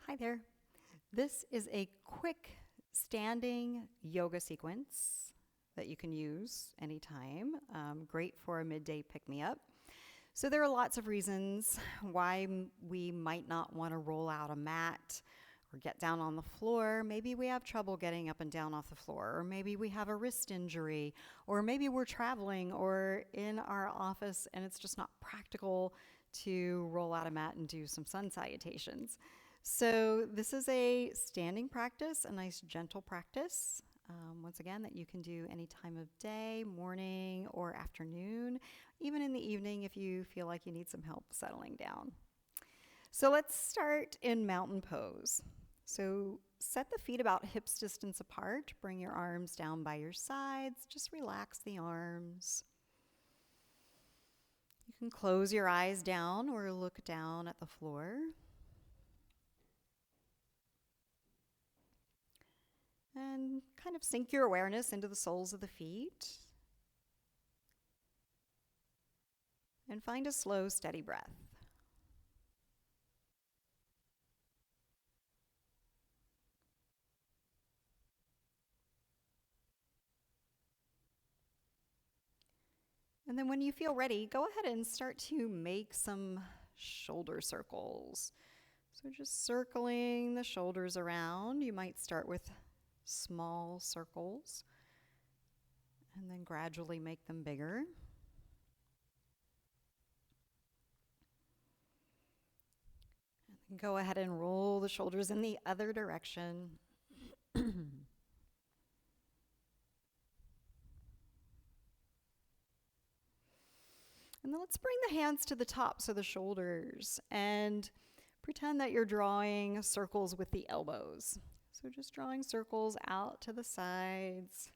Hi there. This is a quick standing yoga sequence that you can use anytime. Great for a midday pick me up. So, there are lots of reasons why we might not want to roll out a mat or get down on the floor. Maybe we have trouble getting up and down off the floor, or maybe we have a wrist injury, or maybe we're traveling or in our office and it's just not practical to roll out a mat and do some sun salutations. So, this is a standing practice, a nice gentle practice. Once again, that you can do any time of day, morning or afternoon, even in the evening if you feel like you need some help settling down. So, let's start in mountain pose. So, set the feet about hips distance apart. Bring your arms down by your sides. Just relax the arms. You can close your eyes down or look down at the floor. And kind of sink your awareness into the soles of the feet. And find a slow, steady breath. And then when you feel ready, go ahead and start to make some shoulder circles. So just circling the shoulders around. You might start with small circles and then gradually make them bigger. And go ahead and roll the shoulders in the other direction. And then let's bring the hands to the tops of the shoulders and pretend that you're drawing circles with the elbows. So just drawing circles out to the sides.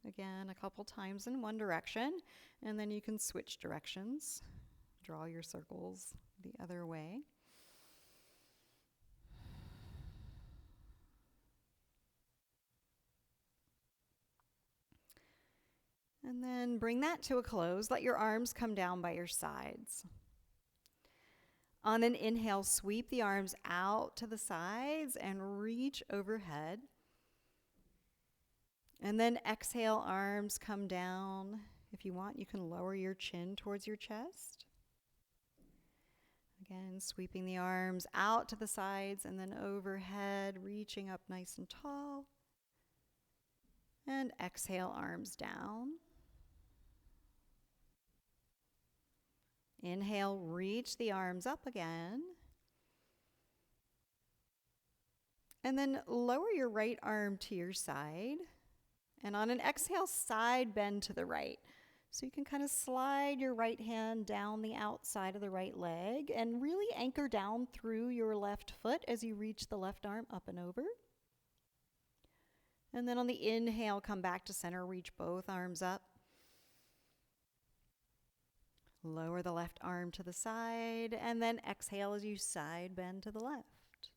Again, a couple times in one direction, and then you can switch directions. Draw your circles the other way. And then bring that to a close. Let your arms come down by your sides. On an inhale, sweep the arms out to the sides and reach overhead. And then exhale, arms come down. If you want, you can lower your chin towards your chest. Again, sweeping the arms out to the sides and then overhead, reaching up nice and tall. And exhale, arms down. Inhale, reach the arms up again. And then lower your right arm to your side. And on an exhale, side bend to the right. So you can kind of slide your right hand down the outside of the right leg and really anchor down through your left foot as you reach the left arm up and over. And then on the inhale, come back to center, reach both arms up. Lower the left arm to the side, and then exhale as you side bend to the left.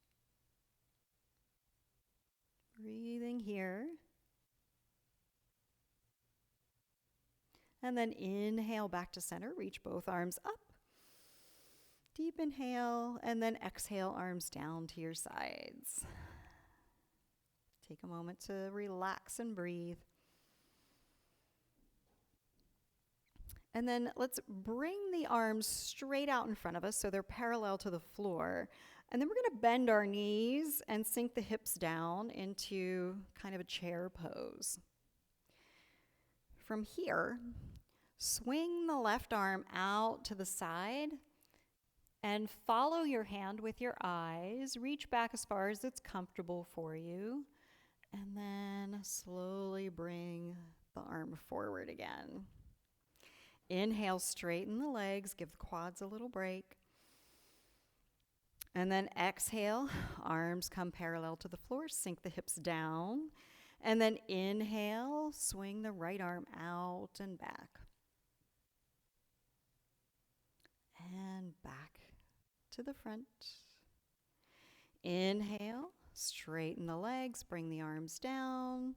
Breathing here. And then inhale back to center, reach both arms up. Deep inhale, and then exhale, arms down to your sides. Take a moment to relax and breathe. And then let's bring the arms straight out in front of us so they're parallel to the floor. And then we're going to bend our knees and sink the hips down into kind of a chair pose. From here, swing the left arm out to the side and follow your hand with your eyes. Reach back as far as it's comfortable for you. And then slowly bring the arm forward again. Inhale, straighten the legs, give the quads a little break. And then exhale, arms come parallel to the floor, sink the hips down. And then inhale, swing the right arm out and back. And back to the front. Inhale, straighten the legs, bring the arms down.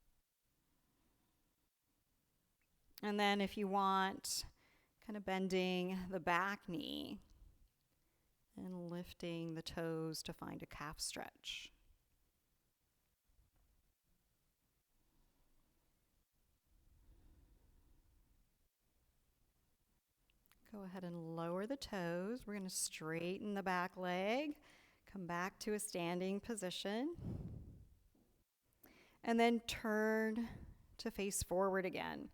And then if you want, kind of bending the back knee and lifting the toes to find a calf stretch. Go ahead and lower the toes. We're going to straighten the back leg, come back to a standing position, and then turn to face forward again.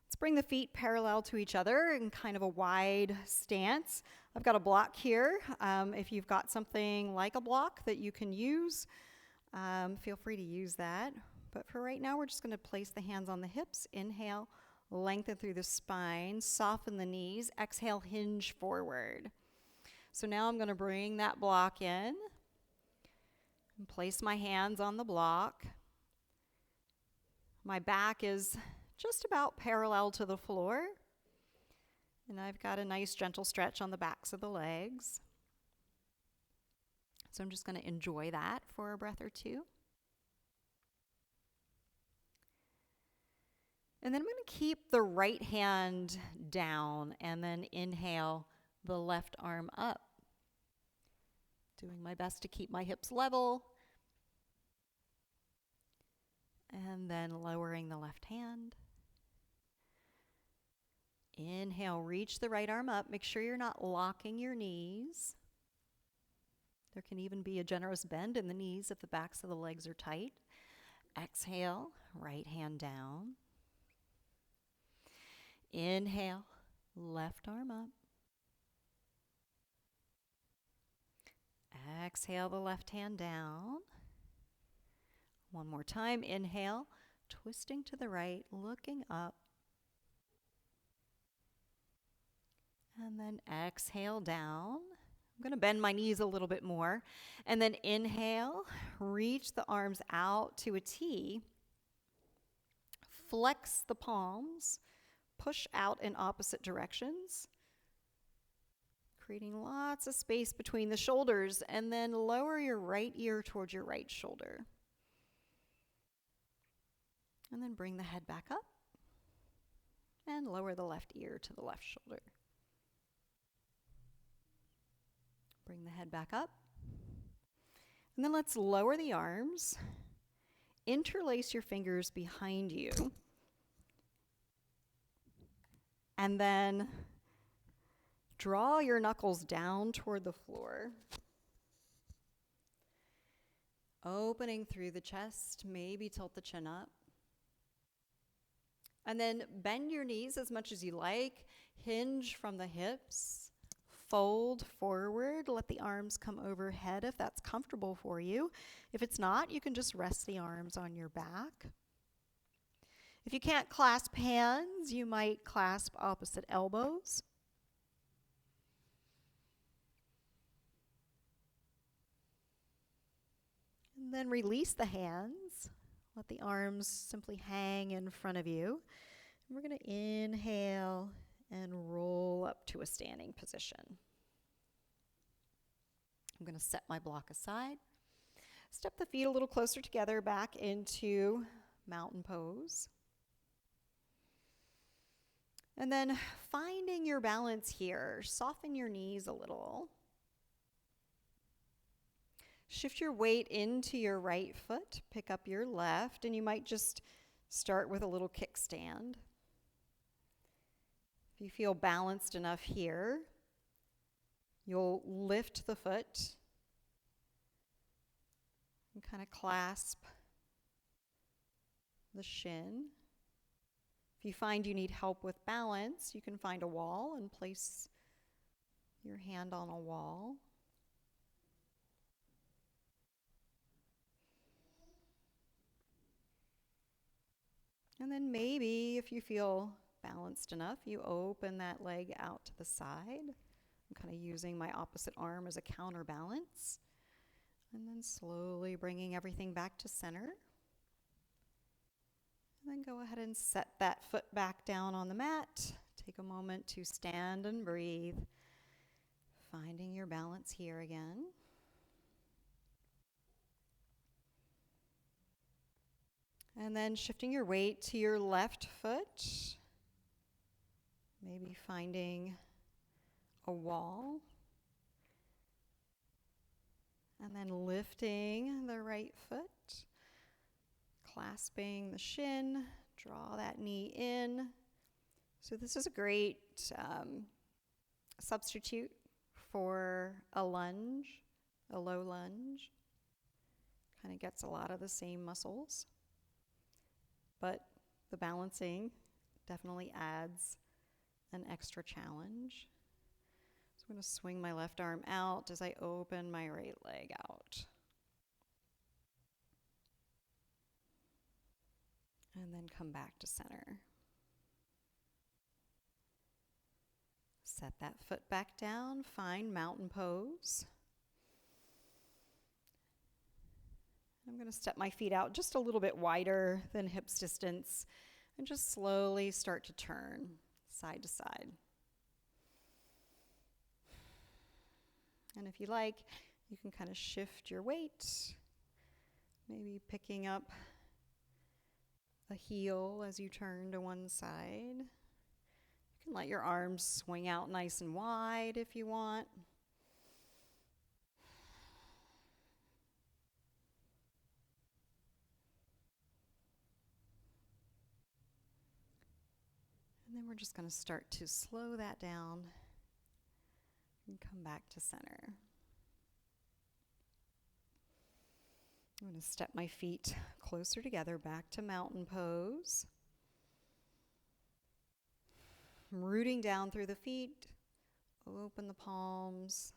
Let's bring the feet parallel to each other in kind of a wide stance. I've got a block here. If you've got something like a block that you can use, feel free to use that. But for right now, we're just going to place the hands on the hips. Inhale, lengthen through the spine, soften the knees. Exhale, hinge forward. So now I'm going to bring that block in and place my hands on the block. My back is just about parallel to the floor. And I've got a nice gentle stretch on the backs of the legs. So I'm just going to enjoy that for a breath or two. And then I'm going to keep the right hand down and then inhale the left arm up. Doing my best to keep my hips level. And then lowering the left hand. Inhale, reach the right arm up. Make sure you're not locking your knees. There can even be a generous bend in the knees if the backs of the legs are tight. Exhale, right hand down. Inhale, left arm up. Exhale, the left hand down. One more time. Inhale, twisting to the right, looking up. And then exhale down. I'm going to bend my knees a little bit more. And then inhale, reach the arms out to a T. Flex the palms. Push out in opposite directions. Creating lots of space between the shoulders. And then lower your right ear towards your right shoulder. And then bring the head back up. And lower the left ear to the left shoulder. Bring the head back up. And then let's lower the arms. Interlace your fingers behind you. And then draw your knuckles down toward the floor. Opening through the chest, maybe tilt the chin up. And then bend your knees as much as you like. Hinge from the hips. Fold forward. Let the arms come overhead if that's comfortable for you. If it's not, you can just rest the arms on your back. If you can't clasp hands, you might clasp opposite elbows. And then release the hands. Let the arms simply hang in front of you. And we're going to inhale and roll up to a standing position. I'm going to set my block aside. Step the feet a little closer together back into mountain pose. And then finding your balance here, soften your knees a little. Shift your weight into your right foot, pick up your left, and you might just start with a little kickstand. If you feel balanced enough here, you'll lift the foot and kind of clasp the shin. If you find you need help with balance, you can find a wall and place your hand on a wall. And then maybe if you feel balanced enough, you open that leg out to the side. I'm kind of using my opposite arm as a counterbalance. And then slowly bringing everything back to center. And then go ahead and set that foot back down on the mat. Take a moment to stand and breathe. Finding your balance here again. And then shifting your weight to your left foot. Maybe finding a wall and then lifting the right foot, clasping the shin, draw that knee in. So this is a great substitute for a lunge, a low lunge. Kind of gets a lot of the same muscles, but the balancing definitely adds an extra challenge. So I'm going to swing my left arm out as I open my right leg out. And then come back to center. Set that foot back down, find mountain pose. I'm going to step my feet out just a little bit wider than hips distance and just slowly start to turn side to side. And if you like, you can kind of shift your weight, maybe picking up a heel as you turn to one side. You can let your arms swing out nice and wide if you want. And then we're just going to start to slow that down and come back to center. I'm going to step my feet closer together back to mountain pose. I'm rooting down through the feet, open the palms,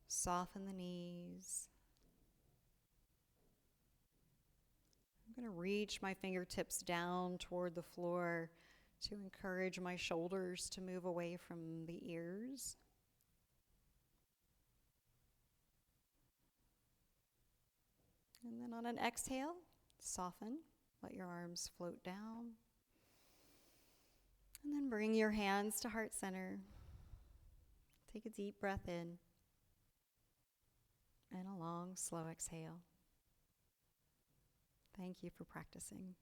soften the knees. I'm going to reach my fingertips down toward the floor to encourage my shoulders to move away from the ears. And then on an exhale, soften, let your arms float down. And then bring your hands to heart center. Take a deep breath in and a long, slow exhale. Thank you for practicing.